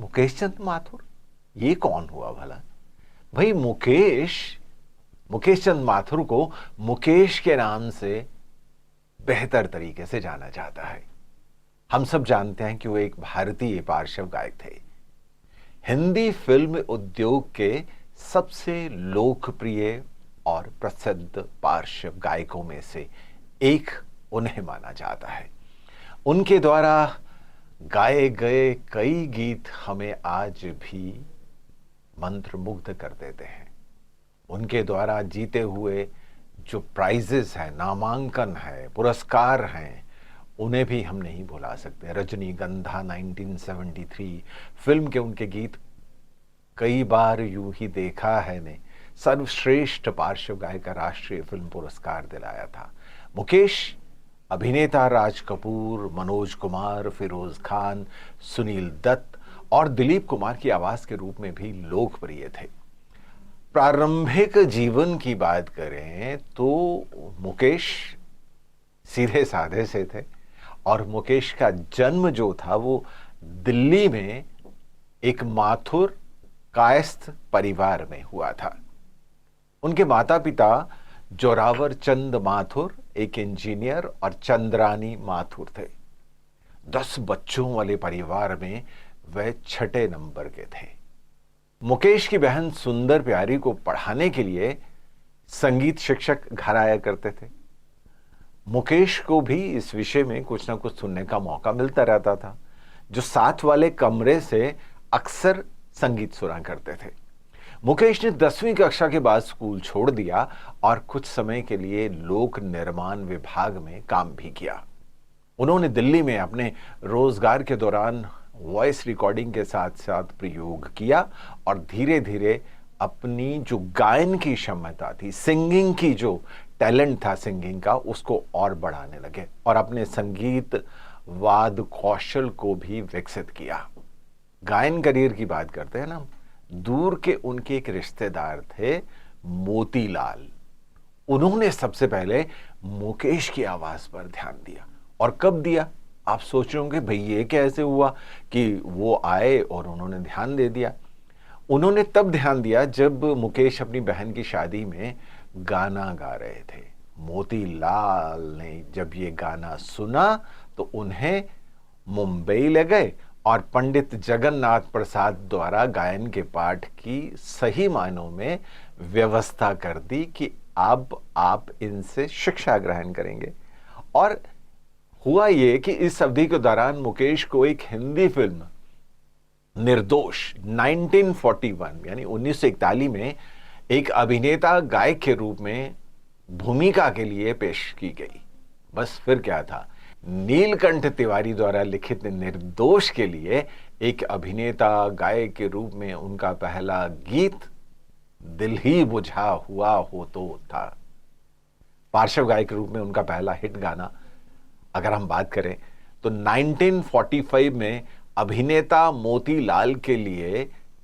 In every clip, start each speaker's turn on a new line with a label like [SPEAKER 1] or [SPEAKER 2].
[SPEAKER 1] मुकेश चंद माथुर, ये कौन हुआ भला? भाई मुकेश चंद माथुर को मुकेश के नाम से बेहतर तरीके से जाना जाता है। हम सब जानते हैं कि वो एक भारतीय पार्श्व गायक थे। हिंदी फिल्म उद्योग के सबसे लोकप्रिय और प्रसिद्ध पार्श्व गायकों में से एक उन्हें माना जाता है। उनके द्वारा गाए गए कई गीत हमें आज भी मंत्रमुग्ध कर देते हैं। उनके द्वारा जीते हुए जो प्राइजेस हैं, नामांकन है, पुरस्कार हैं, उन्हें भी हम नहीं भुला सकते। रजनीगंधा 1973 फिल्म के उनके गीत कई बार यूं ही देखा है ने सर्वश्रेष्ठ पार्श्व गायक का राष्ट्रीय फिल्म पुरस्कार दिलाया था। मुकेश अभिनेता राज कपूर, मनोज कुमार, फिरोज खान, सुनील दत्त और दिलीप कुमार की आवाज के रूप में भी लोकप्रिय थे। प्रारंभिक जीवन की बात करें तो मुकेश सीधे साधे से थे और मुकेश का जन्म जो था वो दिल्ली में एक माथुर कायस्थ परिवार में हुआ था। उनके माता पिता जोरावर चंद माथुर एक इंजीनियर और चंद्रानी माथुर थे। 10 बच्चों वाले परिवार में वह छठे नंबर के थे। मुकेश की बहन सुंदर प्यारी को पढ़ाने के लिए संगीत शिक्षक घर आया करते थे। मुकेश को भी इस विषय में कुछ ना कुछ सुनने का मौका मिलता रहता था, जो साथ वाले कमरे से अक्सर संगीत सुना करते थे। मुकेश ने 10वीं कक्षा के बाद स्कूल छोड़ दिया और कुछ समय के लिए लोक निर्माण विभाग में काम भी किया। उन्होंने दिल्ली में अपने रोजगार के दौरान वॉइस रिकॉर्डिंग के साथ साथ प्रयोग किया और धीरे धीरे अपनी जो गायन की क्षमता थी, सिंगिंग की जो टैलेंट था सिंगिंग का, उसको और बढ़ाने लगे और अपने संगीत वाद कौशल को भी विकसित किया। गायन करियर की बात करते हैं ना, दूर के उनके एक रिश्तेदार थे मोतीलाल। उन्होंने सबसे पहले मुकेश की आवाज पर ध्यान दिया। और कब दिया? आप सोच रहे होंगे भाई ये कैसे हुआ कि वो आए और उन्होंने ध्यान दे दिया। उन्होंने तब ध्यान दिया जब मुकेश अपनी बहन की शादी में गाना गा रहे थे। मोतीलाल ने जब ये गाना सुना तो उन्हें मुंबई ले गए और पंडित जगन्नाथ प्रसाद द्वारा गायन के पाठ की सही मायनों में व्यवस्था कर दी कि अब आप इनसे शिक्षा ग्रहण करेंगे। और हुआ ये कि इस अवधि के दौरान मुकेश को एक हिंदी फिल्म निर्दोष 1941 यानी 1941 में एक अभिनेता गायक के रूप में भूमिका के लिए पेश की गई। बस फिर क्या था, नीलकंठ तिवारी द्वारा लिखित निर्दोष के लिए एक अभिनेता गायक के रूप में उनका पहला गीत दिल ही बुझा हुआ हो तो था। पार्श्व गायक के रूप में उनका पहला हिट गाना अगर हम बात करें तो 1945 में अभिनेता मोतीलाल के लिए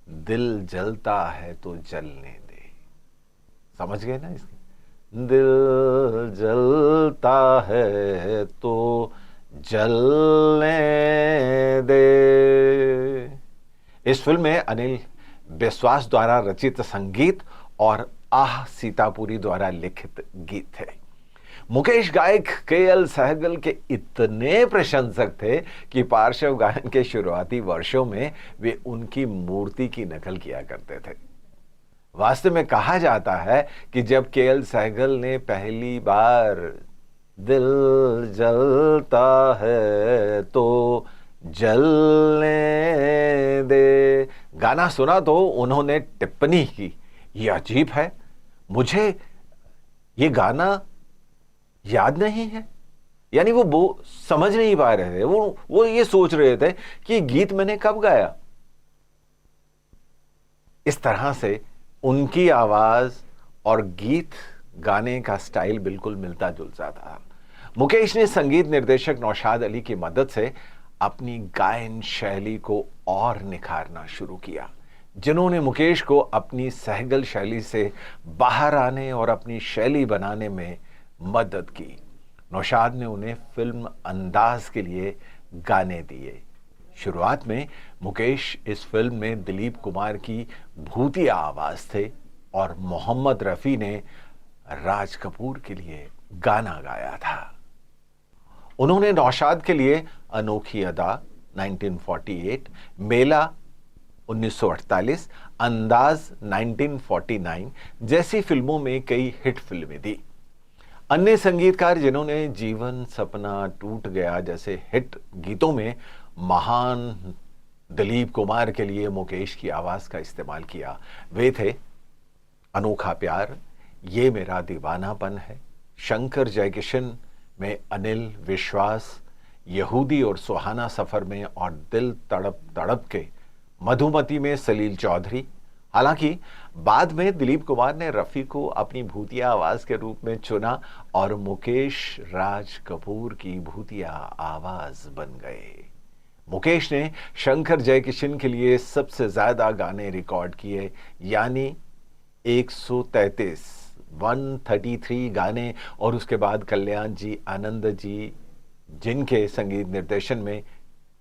[SPEAKER 1] दिल जलता है तो जलने दे। समझ गए ना इसकी? दिल जलता है तो जलने दे। इस फिल्म में अनिल विश्वास द्वारा रचित संगीत और आह सीतापुरी द्वारा लिखित गीत थे। मुकेश गायक केएल सहगल के इतने प्रशंसक थे कि पार्श्व गायन के शुरुआती वर्षों में वे उनकी मूर्ति की नकल किया करते थे। वास्तव में कहा जाता है कि जब केएल सहगल ने पहली बार दिल जलता है तो जलने दे गाना सुना तो उन्होंने टिप्पणी की, ये अजीब है, मुझे ये गाना याद नहीं है। यानी वो समझ नहीं पा रहे थे, वो ये सोच रहे थे कि गीत मैंने कब गाया। इस तरह से उनकी आवाज और गीत गाने का स्टाइल बिल्कुल मिलता जुलता था। मुकेश ने संगीत निर्देशक नौशाद अली की मदद से अपनी गायन शैली को और निखारना शुरू किया, जिन्होंने मुकेश को अपनी सहगल शैली से बाहर आने और अपनी शैली बनाने में मदद की। नौशाद ने उन्हें फिल्म अंदाज के लिए गाने दिए। शुरुआत में मुकेश इस फिल्म में दिलीप कुमार की भूतिया आवाज थे और मोहम्मद रफी ने राज कपूर के लिए गाना गाया था। उन्होंने नौशाद के लिए अनोखी अदा 1948, मेला 1948, अंदाज 1949 जैसी फिल्मों में कई हिट फिल्में दी। अन्य संगीतकार जिन्होंने जीवन सपना टूट गया जैसे हिट गीतों में महान दिलीप कुमार के लिए मुकेश की आवाज का इस्तेमाल किया, वे थे अनोखा प्यार, ये मेरा दीवानापन है, शंकर जयकिशन में अनिल विश्वास, यहूदी और सुहाना सफर में और दिल तड़प तड़प के मधुमती में सलील चौधरी। हालांकि बाद में दिलीप कुमार ने रफी को अपनी भूतिया आवाज के रूप में चुना और मुकेश राज कपूर की भूतिया आवाज बन गए। मुकेश ने शंकर जयकिशन के लिए सबसे ज्यादा गाने रिकॉर्ड किए, यानी 133 गाने, और उसके बाद कल्याण जी, आनंद जी, जिनके संगीत निर्देशन में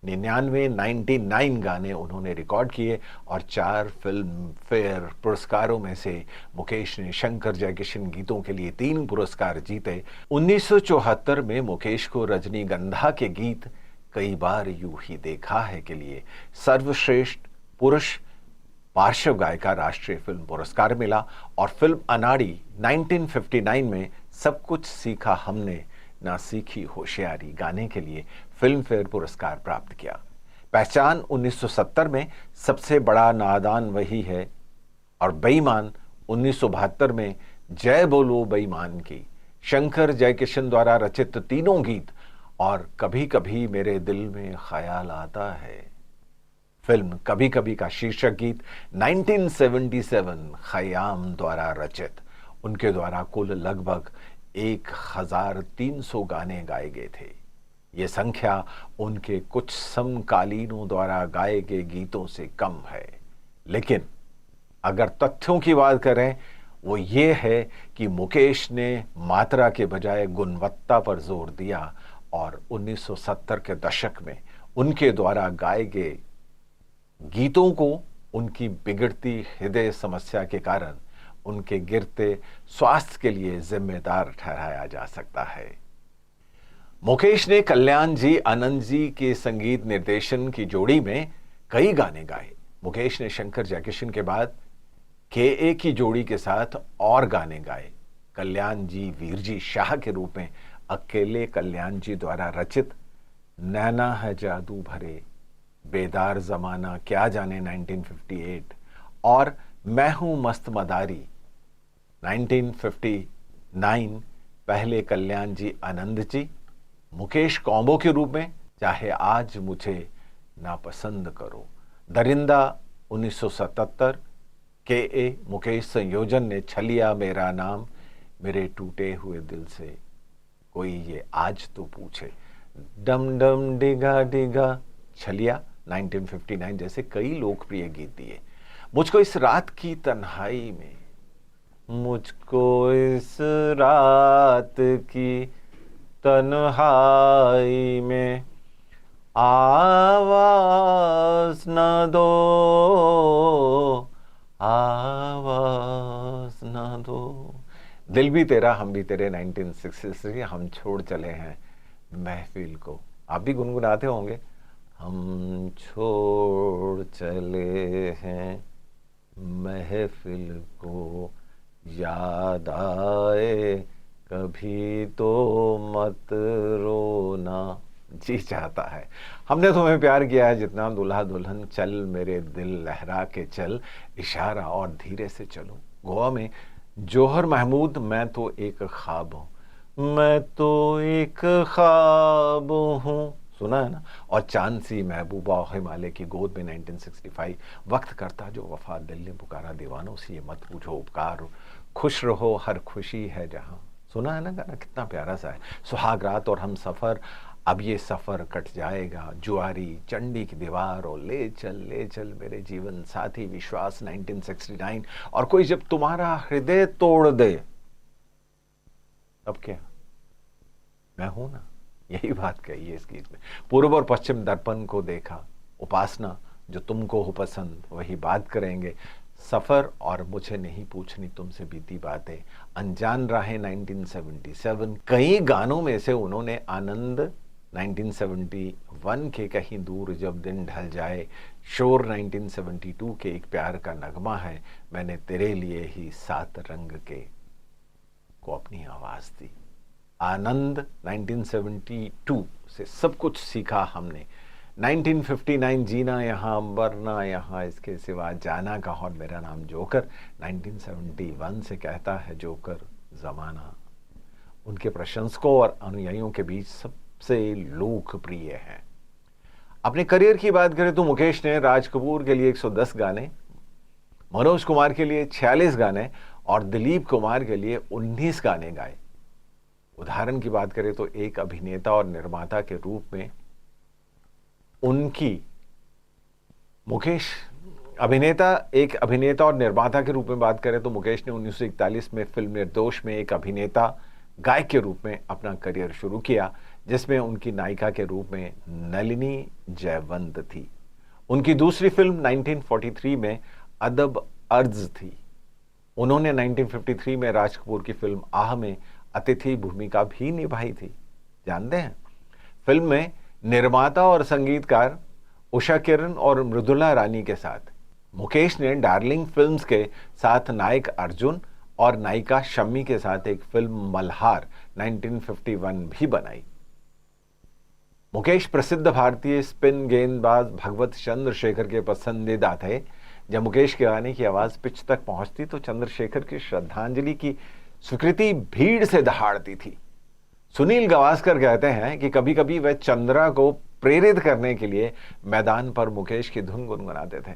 [SPEAKER 1] 99 गाने उन्होंने रिकॉर्ड किए और 4 फिल्म फेयर पुरस्कारों में से मुकेश ने शंकर जयकिशन गीतों के लिए 3 पुरस्कार जीते। 1974 में मुकेश को रजनीगंधा के गीत कई बार यूं ही देखा है के लिए सर्वश्रेष्ठ पुरुष पार्श्व गायिका राष्ट्रीय फिल्म पुरस्कार मिला और फिल्म अनाड़ी 1959 में सब कुछ सीखा हमने ना सीखी होशियारी गाने के लिए फिल्म फेयर पुरस्कार प्राप्त किया। पहचान 1970 में सबसे बड़ा नादान वही है और बेईमान 1972 में जय बोलो बेईमान की शंकर जयकिशन द्वारा रचित तीनों गीत और कभी कभी मेरे दिल में ख्याल आता है फिल्म कभी कभी का शीर्षक गीत 1977 खयाम द्वारा रचित। उनके द्वारा कुल लगभग 1300 गाने गाए गए थे। ये संख्या उनके कुछ समकालीनों द्वारा गाए गए गीतों से कम है, लेकिन अगर तथ्यों की बात करें वो ये है कि मुकेश ने मात्रा के बजाय गुणवत्ता पर जोर दिया और 1970 के दशक में उनके द्वारा गाए गए गीतों को उनकी बिगड़ती हृदय समस्या के कारण उनके गिरते स्वास्थ्य के लिए जिम्मेदार ठहराया जा सकता है। मुकेश ने कल्याण जी, आनंद जी के संगीत निर्देशन की जोड़ी में कई गाने गाए। मुकेश ने शंकर जयकिशन के बाद के की जोड़ी के साथ और गाने गाए। कल्याण जी वीरजी शाह के रूप में अकेले कल्याण जी द्वारा रचित नैना है जादू भरे, बेदार जमाना, क्या जाने 1958 और मैं हूं मस्त मदारी 1959 पहले कल्याण जी आनंद जी, मुकेश कॉम्बो के रूप में चाहे आज मुझे नापसंद करो, दरिंदा 1977 के मुकेश संयोजन ने छलिया मेरा नाम, मेरे टूटे हुए दिल से कोई ये आज तो पूछे, डम डम डिगा डिगा छलिया 1959 जैसे कई लोकप्रिय गीत दिए। मुझको इस रात की तन्हाई में, मुझको इस रात की तन्हाई में आवाज न दो, आवाज न दो, दिल भी तेरा हम भी तेरे 1963 हम छोड़ चले हैं महफिल को। आप भी गुनगुनाते होंगे, हम छोड़ चले हैं महफिल को, याद आए कभी तो मत रोना, जी चाहता है हमने तुम्हें प्यार किया है जितना, दुल्हा दुल्हन चल मेरे दिल लहरा के चल, इशारा और धीरे से चलो। गोवा में जौहर महमूद मैं तो एक ख्वाब हूँ, मैं तो एक ख्वाब हूँ, सुना है ना। और चांद सी महबूबा हिमालय की गोद में 1965 वक्त करता जो वफा दिल ने पुकारा, दीवानों से ये मत पूछो उपकार, खुश रहो हर खुशी है जहां, सुना है ना गाना, कितना प्यारा सा है। सुहाग रात और हम सफर, अब ये सफर कट जाएगा, जुआरी चंडी की दीवार और ले चल मेरे जीवन साथी, विश्वास 1969 और कोई जब तुम्हारा हृदय तोड़ दे, अब क्या मैं हूं ना, यही बात कही है इस गीत में। पूर्व और पश्चिम दर्पण को देखा, उपासना, जो तुमको हो पसंद वही बात करेंगे, सफ़र और मुझे नहीं पूछनी तुमसे बीती बातें, अनजान राहें 1977, कई गानों में से उन्होंने आनंद 1971 के कहीं दूर जब दिन ढल जाए, शोर 1972 के एक प्यार का नगमा है, मैंने तेरे लिए ही 7 रंग के को अपनी आवाज़ दी। आनंद 1972 से सब कुछ सीखा हमने। 1959 जीना यहाँ मरना यहाँ, इसके सिवा जाना कहाँ, और मेरा नाम जोकर 1971 से कहता है जोकर ज़माना। उनके प्रशंसकों और अनुयायियों के बीच सबसे लोकप्रिय है। अपने करियर की बात करें तो मुकेश ने राज कपूर के लिए 110 गाने, मनोज कुमार के लिए 46 गाने और दिलीप कुमार के लिए 19 गाने गाए। उदाहरण की बात करें तो एक अभिनेता और निर्माता के रूप में उनकी एक अभिनेता और निर्माता के रूप में बात करें तो मुकेश ने 1941 में फिल्म निर्दोष में एक अभिनेता गायक के रूप में अपना करियर शुरू किया, जिसमें उनकी नायिका के रूप में नलिनी जयवंत थी। उनकी दूसरी फिल्म 1943 में अदब अर्ज थी। उन्होंने 1953 में राज कपूर की फिल्म आह में अतिथि भूमिका भी निभाई थी। जानते हैं, फिल्म में निर्माता और संगीतकार उषा किरण और मृदुला रानी के साथ मुकेश ने डार्लिंग फिल्म्स के साथ नायक अर्जुन और नायिका शम्मी के साथ एक फिल्म मल्हार 1951 भी बनाई। मुकेश प्रसिद्ध भारतीय स्पिन गेंदबाज भगवत चंद्रशेखर के पसंदीदा थे। जब मुकेश के गाने की आवाज पिच तक पहुंचती तो चंद्रशेखर की श्रद्धांजलि की स्वीकृति भीड़ से दहाड़ती थी। सुनील गावस्कर कहते हैं कि कभी कभी वह चंद्रा को प्रेरित करने के लिए मैदान पर मुकेश की धुन गुनगुनाते थे।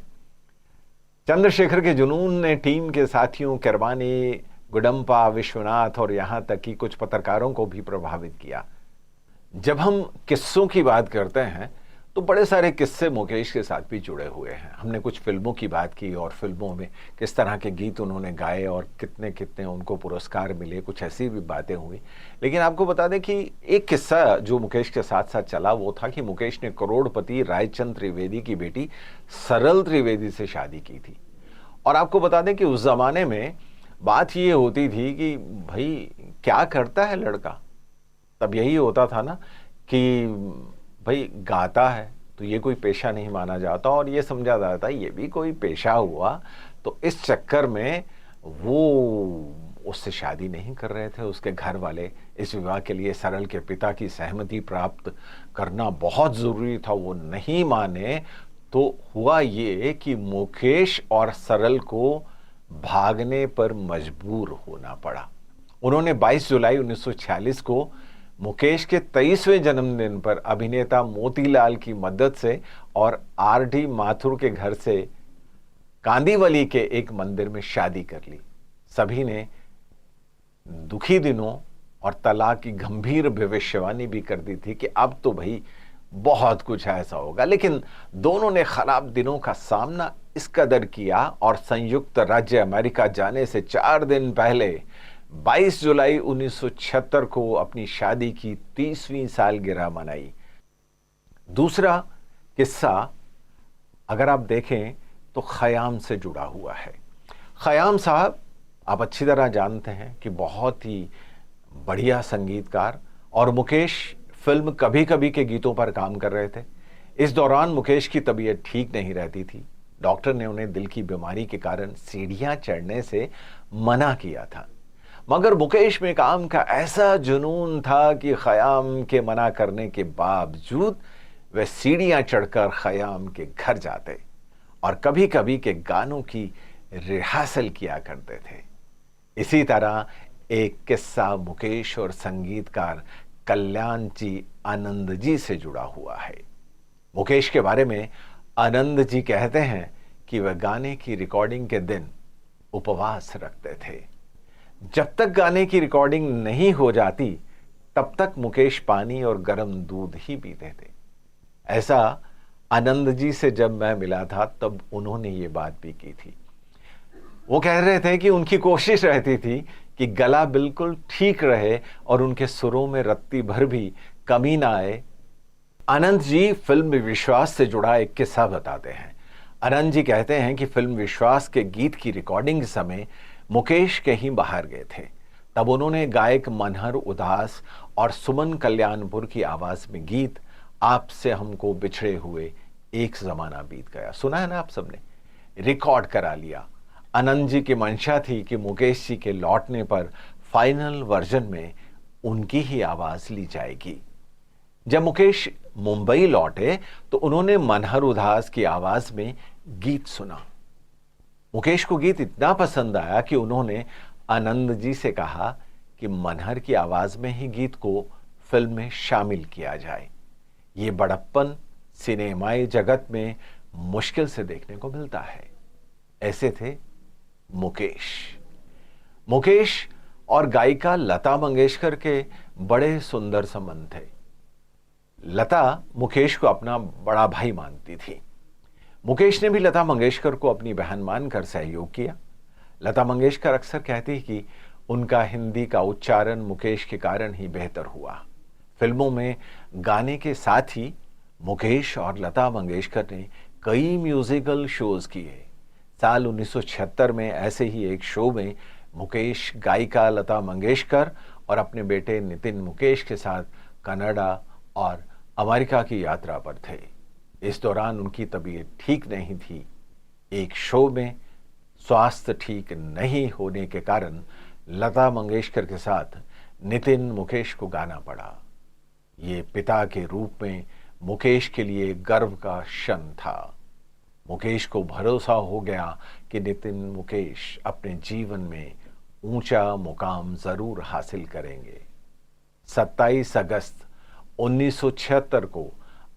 [SPEAKER 1] चंद्रशेखर के जुनून ने टीम के साथियों किरवानी, गुडम्पा, विश्वनाथ और यहां तक कि कुछ पत्रकारों को भी प्रभावित किया। जब हम किस्सों की बात करते हैं तो बड़े सारे किस्से मुकेश के साथ भी जुड़े हुए हैं। हमने कुछ फिल्मों की बात की और फिल्मों में किस तरह के गीत उन्होंने गाए और कितने कितने उनको पुरस्कार मिले, कुछ ऐसी भी बातें हुई। लेकिन आपको बता दें कि एक किस्सा जो मुकेश के साथ साथ चला वो था कि मुकेश ने करोड़पति रायचंद त्रिवेदी की बेटी सरल त्रिवेदी से शादी की थी। और आपको बता दें कि उस जमाने में बात ये होती थी कि भाई क्या करता है लड़का, तब यही होता था ना कि भाई गाता है तो ये कोई पेशा नहीं माना जाता और ये समझा जाता ये भी कोई पेशा हुआ। तो इस चक्कर में वो उससे शादी नहीं कर रहे थे। उसके घर वाले इस विवाह के लिए सरल के पिता की सहमति प्राप्त करना बहुत ज़रूरी था, वो नहीं माने तो हुआ ये कि मुकेश और सरल को भागने पर मजबूर होना पड़ा। उन्होंने 22 जुलाई 1946 को मुकेश के 23वें जन्मदिन पर अभिनेता मोतीलाल की मदद से और आर.डी. माथुर के घर से कांदीवली के एक मंदिर में शादी कर ली। सभी ने दुखी दिनों और तलाक की गंभीर भविष्यवाणी भी कर दी थी कि अब तो भाई बहुत कुछ ऐसा होगा, लेकिन दोनों ने खराब दिनों का सामना इस कदर किया और संयुक्त राज्य अमेरिका जाने से 4 दिन पहले 22 जुलाई 1976 को अपनी शादी की 30वीं सालगिरह मनाई। दूसरा किस्सा अगर आप देखें तो खयाम से जुड़ा हुआ है। खयाम साहब आप अच्छी तरह जानते हैं कि बहुत ही बढ़िया संगीतकार, और मुकेश फिल्म कभी कभी के गीतों पर काम कर रहे थे। इस दौरान मुकेश की तबीयत ठीक नहीं रहती थी। डॉक्टर ने उन्हें दिल की बीमारी के कारण सीढ़ियां चढ़ने से मना किया था, मगर मुकेश में काम का ऐसा जुनून था कि खयाम के मना करने के बावजूद वे सीढ़ियां चढ़कर खयाम के घर जाते और कभी कभी के गानों की रिहर्सल किया करते थे। इसी तरह एक किस्सा मुकेश और संगीतकार कल्याण जी आनंद जी से जुड़ा हुआ है। मुकेश के बारे में आनंद जी कहते हैं कि वह गाने की रिकॉर्डिंग के दिन उपवास रखते थे। जब तक गाने की रिकॉर्डिंग नहीं हो जाती तब तक मुकेश पानी और गर्म दूध ही पीते थे। ऐसा आनंद जी से जब मैं मिला था तब उन्होंने ये बात भी की थी। वो कह रहे थे कि उनकी कोशिश रहती थी कि गला बिल्कुल ठीक रहे और उनके सुरों में रत्ती भर भी कमी ना आए। अनंत जी फिल्म विश्वास से जुड़ा एक किस्सा बताते हैं। अनंत जी कहते हैं कि फिल्म विश्वास के गीत की रिकॉर्डिंग के समय मुकेश कहीं बाहर गए थे। तब उन्होंने गायक मनहर उदास और सुमन कल्याणपुर की आवाज में गीत आपसे हमको बिछड़े हुए एक जमाना बीत गया सुना है ना आप सबने, रिकॉर्ड करा लिया। अनंत जी की मंशा थी कि मुकेश जी के लौटने पर फाइनल वर्जन में उनकी ही आवाज ली जाएगी। जब मुकेश मुंबई लौटे तो उन्होंने मनहर उदास की आवाज में गीत सुना। मुकेश को गीत इतना पसंद आया कि उन्होंने आनंद जी से कहा कि मनहर की आवाज में ही गीत को फिल्म में शामिल किया जाए। ये बड़प्पन सिनेमाई जगत में मुश्किल से देखने को मिलता है। ऐसे थे मुकेश। मुकेश और गायिका लता मंगेशकर के बड़े सुंदर संबंध थे। लता मुकेश को अपना बड़ा भाई मानती थी। मुकेश ने भी लता मंगेशकर को अपनी बहन मानकर सहयोग किया। लता मंगेशकर अक्सर कहती कि उनका हिंदी का उच्चारण मुकेश के कारण ही बेहतर हुआ। फिल्मों में गाने के साथ ही मुकेश और लता मंगेशकर ने कई म्यूजिकल शोज किए। साल 1976 में ऐसे ही एक शो में मुकेश गायिका लता मंगेशकर और अपने बेटे नितिन मुकेश के साथ कनाडा और अमेरिका की यात्रा पर थे। इस दौरान उनकी तबीयत ठीक नहीं थी। एक शो में स्वास्थ्य ठीक नहीं होने के कारण लता मंगेशकर के साथ नितिन मुकेश को गाना पड़ा। ये पिता के रूप में मुकेश के लिए गर्व का क्षण था। मुकेश को भरोसा हो गया कि नितिन मुकेश अपने जीवन में ऊंचा मुकाम जरूर हासिल करेंगे। 27 अगस्त 1976 को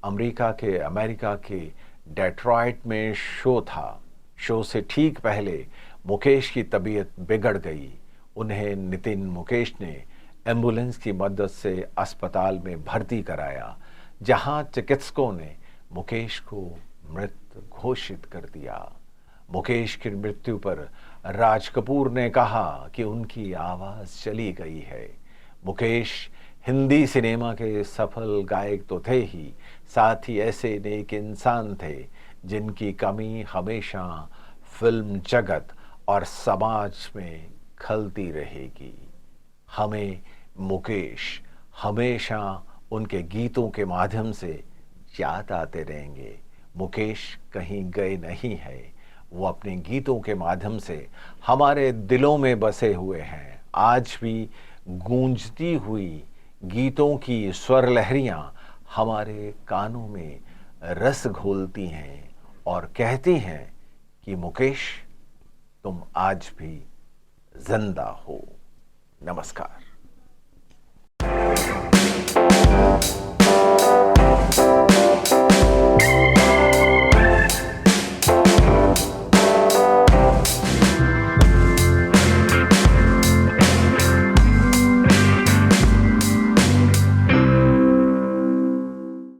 [SPEAKER 1] अमेरिका के डेट्रॉइट में शो था। शो से ठीक पहले मुकेश की तबीयत बिगड़ गई। उन्हें नितिन मुकेश ने एम्बुलेंस की मदद से अस्पताल में भर्ती कराया, जहां चिकित्सकों ने मुकेश को मृत घोषित कर दिया। मुकेश की मृत्यु पर राज कपूर ने कहा कि उनकी आवाज चली गई है। मुकेश हिंदी सिनेमा के सफल गायक तो थे ही, साथ ही ऐसे नेक इंसान थे जिनकी कमी हमेशा फिल्म जगत और समाज में खलती रहेगी। हमें मुकेश हमेशा उनके गीतों के माध्यम से याद आते रहेंगे। मुकेश कहीं गए नहीं है, वो अपने गीतों के माध्यम से हमारे दिलों में बसे हुए हैं। आज भी गूंजती हुई गीतों की स्वर लहरियां हमारे कानों में रस घोलती हैं और कहती हैं कि मुकेश तुम आज भी जिंदा हो। नमस्कार।